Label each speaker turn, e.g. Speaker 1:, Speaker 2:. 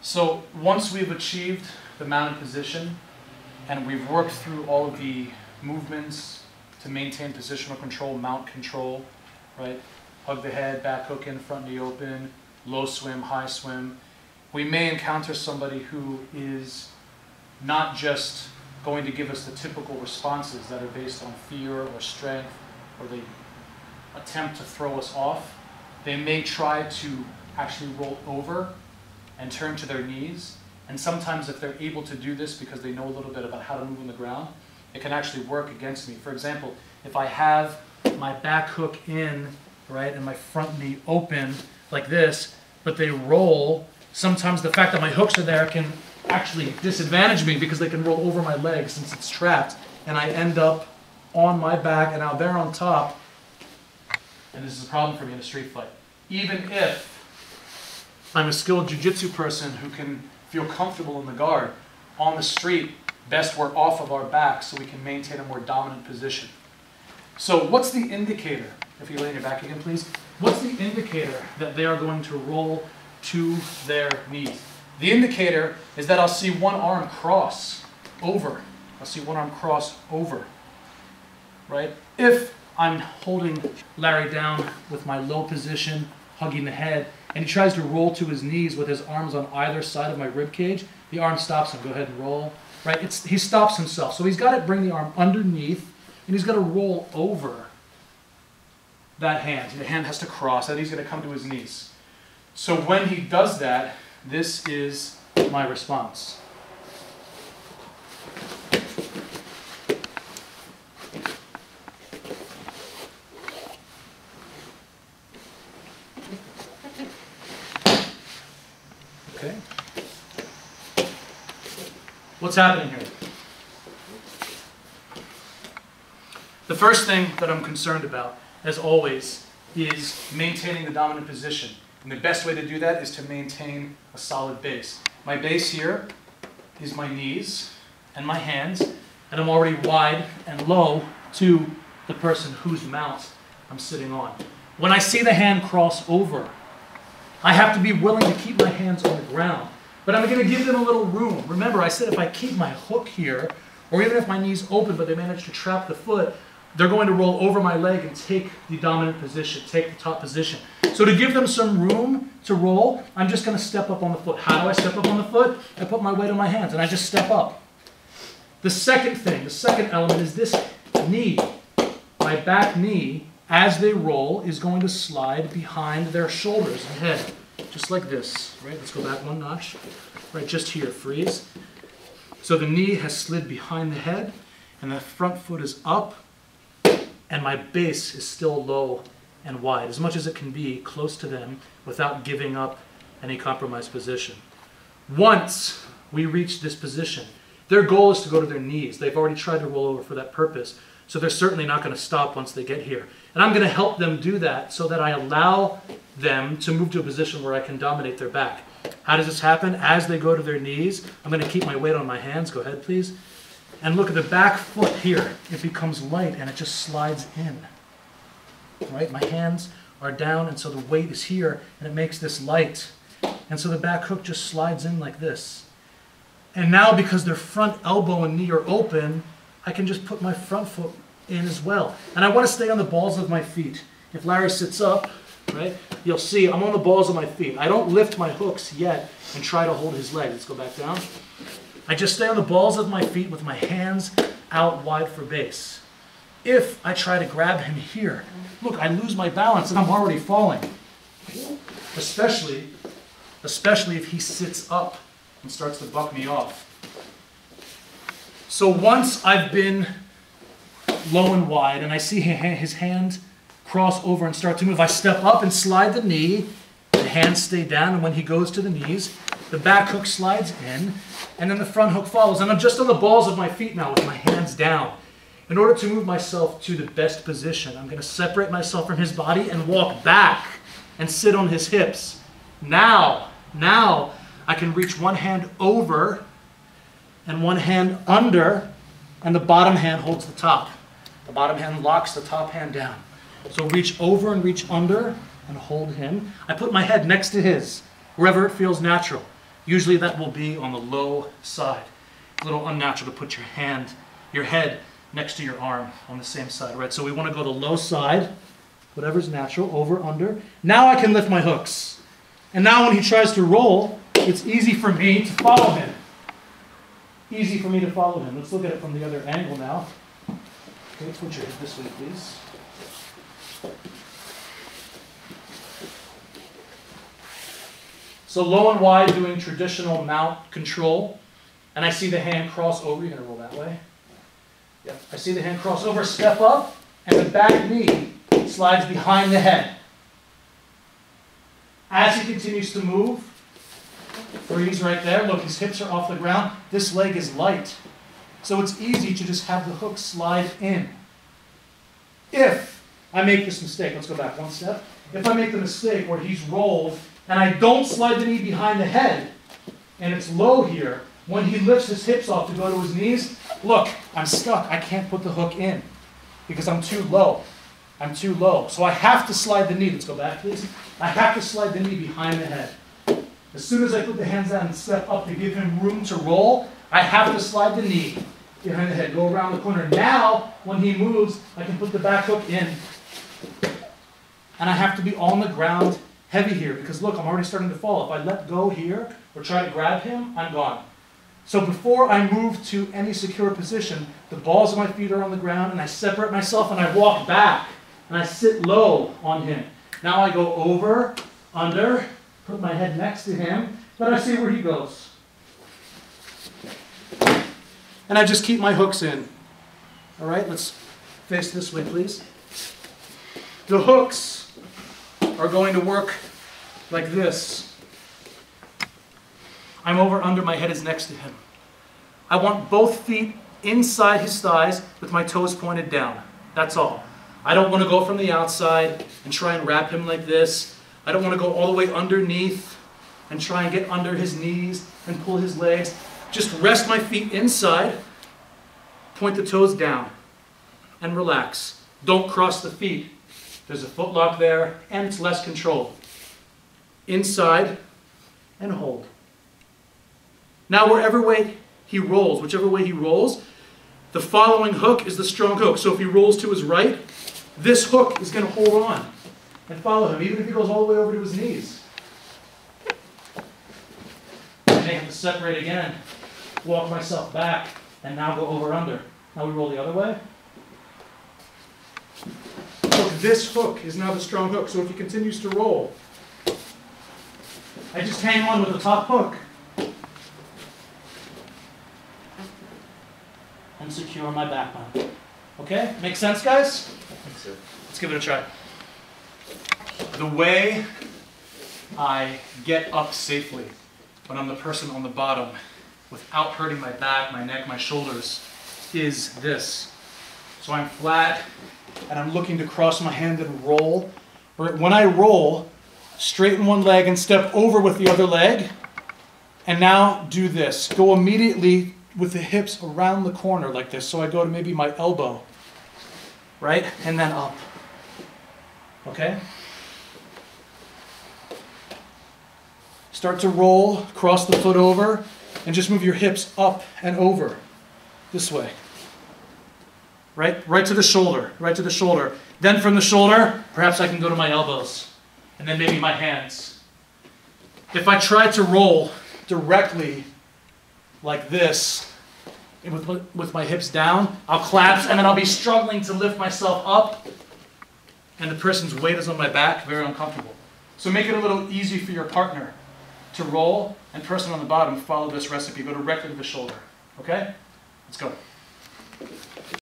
Speaker 1: So once we've achieved the mounted position and we've worked through all of the movements to maintain positional control, mount control, right? Hug the head, back hook in, front knee open, low swim, high swim. We may encounter somebody who is not just going to give us the typical responses that are based on fear or strength, or they attempt to throw us off. They may try to actually roll over and turn to their knees. And sometimes if they're able to do this because they know a little bit about how to move on the ground, it can actually work against me. For example, if I have my back hook in, right, and my front knee open like this, but they roll, sometimes the fact that my hooks are there can actually disadvantage me because they can roll over my legs since it's trapped, and I end up on my back and now they're on top, and this is a problem for me in a street fight. Even if I'm a skilled jiu-jitsu person who can feel comfortable in the guard, on the street, best we're off of our backs so we can maintain a more dominant position. So what's the indicator? If you lay on your back again, please. What's the indicator that they are going to roll to their knees? The indicator is that I'll see one arm cross over. I'll see one arm cross over, right? If I'm holding Larry down with my low position, hugging the head, and he tries to roll to his knees with his arms on either side of my rib cage, the arm stops him. Go ahead and roll, right? He stops himself. So he's got to bring the arm underneath, and he's got to roll over that hand. The hand has to cross, and he's going to come to his knees. So when he does that, this is my response. Okay. What's happening here? The first thing that I'm concerned about, as always, is maintaining the dominant position. And the best way to do that is to maintain a solid base. My base here is my knees and my hands, and I'm already wide and low to the person whose mount I'm sitting on. When I see the hand cross over, I have to be willing to keep my hands on the ground. But I'm going to give them a little room. Remember, I said if I keep my hook here, or even if my knee's open but they manage to trap the foot, they're going to roll over my leg and take the dominant position, take the top position. So to give them some room to roll, I'm just going to step up on the foot. How do I step up on the foot? I put my weight on my hands and I just step up. The second thing, the second element is this knee. My back knee, as they roll, is going to slide behind their shoulders and head. Just like this, right? Let's go back one notch. Right, just here, freeze. So the knee has slid behind the head and the front foot is up, and my base is still low and wide, as much as it can be close to them without giving up any compromised position. Once we reach this position, their goal is to go to their knees. They've already tried to roll over for that purpose, so they're certainly not going to stop once they get here. And I'm going to help them do that so that I allow them to move to a position where I can dominate their back. How does this happen? As they go to their knees, I'm going to keep my weight on my hands. Go ahead, please. And look at the back foot here. It becomes light and it just slides in. Right? My hands are down, and so the weight is here and it makes this light. And so the back hook just slides in like this. And now because their front elbow and knee are open, I can just put my front foot in as well. And I want to stay on the balls of my feet. If Larry sits up, right, you'll see I'm on the balls of my feet. I don't lift my hooks yet and try to hold his leg. Let's go back down. I just stay on the balls of my feet with my hands out wide for base. If I try to grab him here, look, I lose my balance and I'm already falling. Especially if he sits up and starts to buck me off. So once I've been low and wide and I see his hand cross over and start to move, I step up and slide the knee, the hands stay down, and when he goes to the knees, the back hook slides in, and then the front hook follows. And I'm just on the balls of my feet now with my hands down. In order to move myself to the best position, I'm going to separate myself from his body and walk back and sit on his hips. Now I can reach one hand over and one hand under, and the bottom hand holds the top. The bottom hand locks the top hand down. So reach over and reach under and hold him. I put my head next to his, wherever it feels natural. Usually that will be on the low side. It's a little unnatural to put your head next to your arm on the same side, right? So we want to go the low side, whatever's natural, over, under. Now I can lift my hooks. And now when he tries to roll, it's easy for me to follow him. Easy for me to follow him. Let's look at it from the other angle now. Okay, put your head this way, please. So low and wide doing traditional mount control. And I see the hand cross over. You're going to roll that way. Yep. I see the hand cross over, step up, and the back knee slides behind the head. As he continues to move, freeze right there. Look, his hips are off the ground. This leg is light. So it's easy to just have the hook slide in. If I make this mistake, let's go back one step. If I make the mistake where he's rolled and I don't slide the knee behind the head, and it's low here, when he lifts his hips off to go to his knees, look, I'm stuck. I can't put the hook in because I'm too low. I'm too low. So I have to slide the knee. Let's go back, please. I have to slide the knee behind the head. As soon as I put the hands down and step up to give him room to roll, I have to slide the knee behind the head, go around the corner. Now, when he moves, I can put the back hook in. And I have to be on the ground heavy here because look, I'm already starting to fall. If I let go here or try to grab him, I'm gone. So before I move to any secure position, the balls of my feet are on the ground and I separate myself and I walk back and I sit low on him. Now I go over, under, put my head next to him, then I see where he goes. And I just keep my hooks in. All right, let's face this way, please. The hooks are going to work like this. I'm over, under, my head is next to him. I want both feet inside his thighs with my toes pointed down. That's all. I don't want to go from the outside and try and wrap him like this. I don't want to go all the way underneath and try and get under his knees and pull his legs. Just rest my feet inside, point the toes down, and relax. Don't cross the feet. There's a foot lock there, and it's less controlled. Inside, and hold. Now, whichever way he rolls, the following hook is the strong hook. So if he rolls to his right, this hook is going to hold on and follow him, even if he goes all the way over to his knees. I may have to separate again, walk myself back, and now go over under. Now we roll the other way. Look, this hook is now the strong hook. So if he continues to roll, I just hang on with the top hook and secure my back mount. Okay? Make sense, guys? Let's give it a try. The way I get up safely when I'm the person on the bottom without hurting my back, my neck, my shoulders is this. So I'm flat and I'm looking to cross my hand and roll. When I roll, straighten one leg and step over with the other leg. And now do this. Go immediately with the hips around the corner like this. So I go to maybe my elbow, right? And then up. Okay? Start to roll, cross the foot over, and just move your hips up and over. This way. Right to the shoulder, right to the shoulder. Then from the shoulder, perhaps I can go to my elbows. And then maybe my hands. If I try to roll directly like this, with my hips down, I'll collapse and then I'll be struggling to lift myself up and the person's weight is on my back, very uncomfortable. So make it a little easy for your partner to roll, and person on the bottom, follow this recipe, go directly to the shoulder. Okay? Let's go.